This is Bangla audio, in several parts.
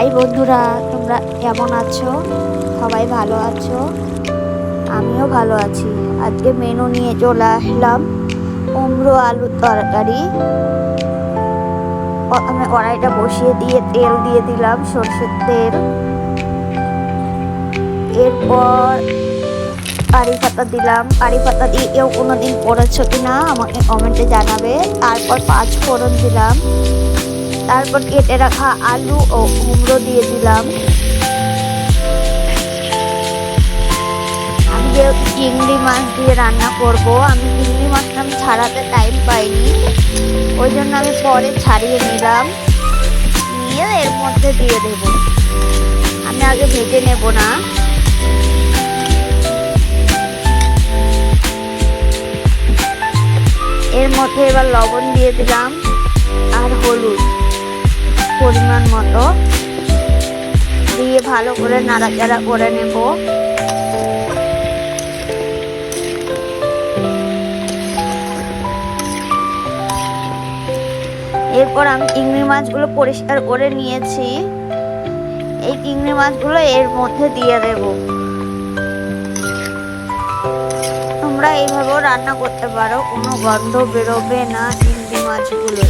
হাই বন্ধুরা, তোমরা কেমন আছো? সবাই ভালো আছো? আমিও ভালো আছি। আজকে মেনু নিয়ে চলে আসলাম কুমড়ো আলুর তরকারি। প্রথমে কড়াইটা বসিয়ে দিয়ে তেল দিয়ে দিলাম, সরষের তেল। এরপর কারি পাতা দিলাম। কারি পাতা দিয়ে কেউ কোনোদিন করেছো কিনা আমাকে কমেন্টে জানাবে। তারপর 5 ফোড়ন দিলাম। তারপর কেটে রাখা আলু ও কুমড়ো দিয়ে দিলাম। আমি যেহেতু চিংড়ি মাছ দিয়ে রান্না করব, আমি চিংড়ি মাছটা ছাড়াতে টাইম পাইনি, ওই জন্য আমি পরে ছাড়িয়ে নিলাম, নিয়ে এর মধ্যে দিয়ে দেব। আমি আগে ভেজে নেব না। এর মধ্যে এবার লবণ দিয়ে দিলাম আর হলুদ পরিমাণ মতো দিয়ে ভালো করে নাড়াচাড়া করে নেব। এরপর আমি চিংড়ি মাছগুলো পরিষ্কার করে নিয়েছি। এই চিংড়ি মাছগুলো এর মধ্যে দিয়ে দেব। তোমরা এইভাবেও রান্না করতে পারো, কোনো গন্ধ বেরোবে না চিংড়ি মাছগুলো।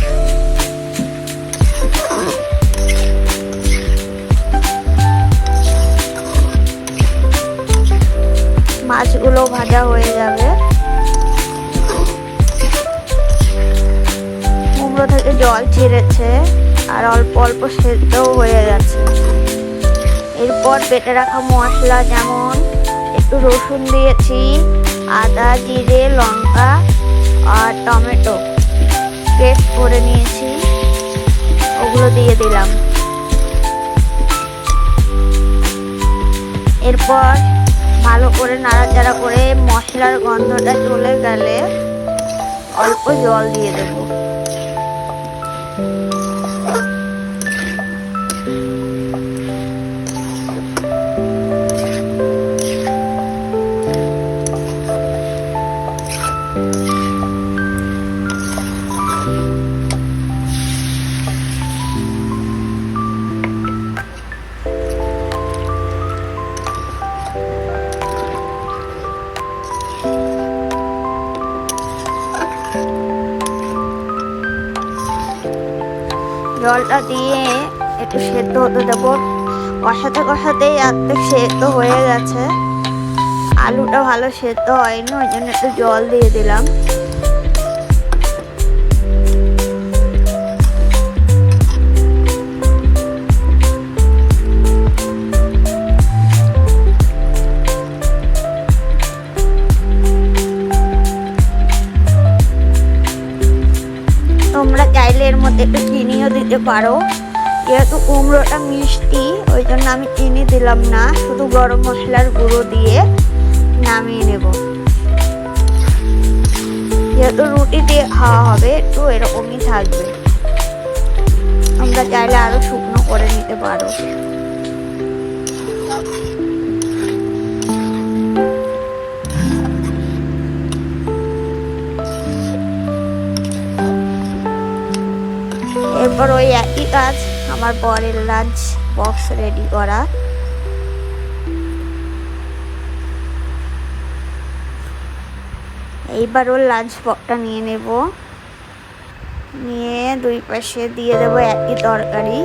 মাছগুলো ভাজা হয়ে যাবে। কুমড়ো থেকে জল ছেড়েছে আর অল্প অল্প সেদ্ধও হয়ে গেছে। এরপর বেটে রাখা মশলা, যেমন একটু রসুন দিয়েছি, আদা, জিরে, লঙ্কা আর টমেটো পেস্ট করে নিয়েছি, ওগুলো দিয়ে দিলাম। এরপর ভালো করে নাড়াচাড়া করে মশলার গন্ধটা চলে গেলে অল্প জল দিয়ে দেব। জলটা দিয়ে একটু সেদ্ধ হতে দেবো। কষাতে কষাতেই আর্ধেক সেদ্ধ হয়ে গেছে। আলুটা ভালো সেদ্ধ হয়নি, ওই জন্য একটু জল দিয়ে দিলাম। তোমরা চাইলে এর মধ্যে একটু চিনিও দিতে পারো। যেহেতু কুমড়োটা মিষ্টি, ওই জন্য আমি চিনি দিলাম না, শুধু গরম মশলার গুঁড়ো দিয়ে নামিয়ে নেব। যেহেতু রুটি দিয়ে খাওয়া হবে, একটু এরকমই থাকবে। তোমরা চাইলে আরো শুকনো করে নিতে পারো। এরপর ওই একই কাজ, আমার বরের লাঞ্চ বক্স রেডি করা। এইবার ওর লাঞ্চ বক্সটা নিয়ে নেব, নিয়ে দুই পাশে দিয়ে দেবো একই তরকারি।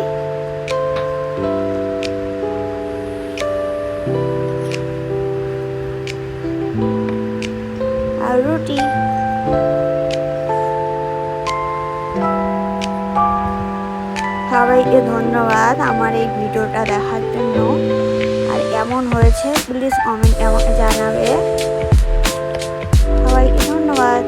আর রুটি। সবাইকে ধন্যবাদ আমার এই ভিডিওটা দেখার জন্য। আর কেমন হয়েছে প্লিজ কমেন্টে আমাকে জানাবে। সবাইকে ধন্যবাদ।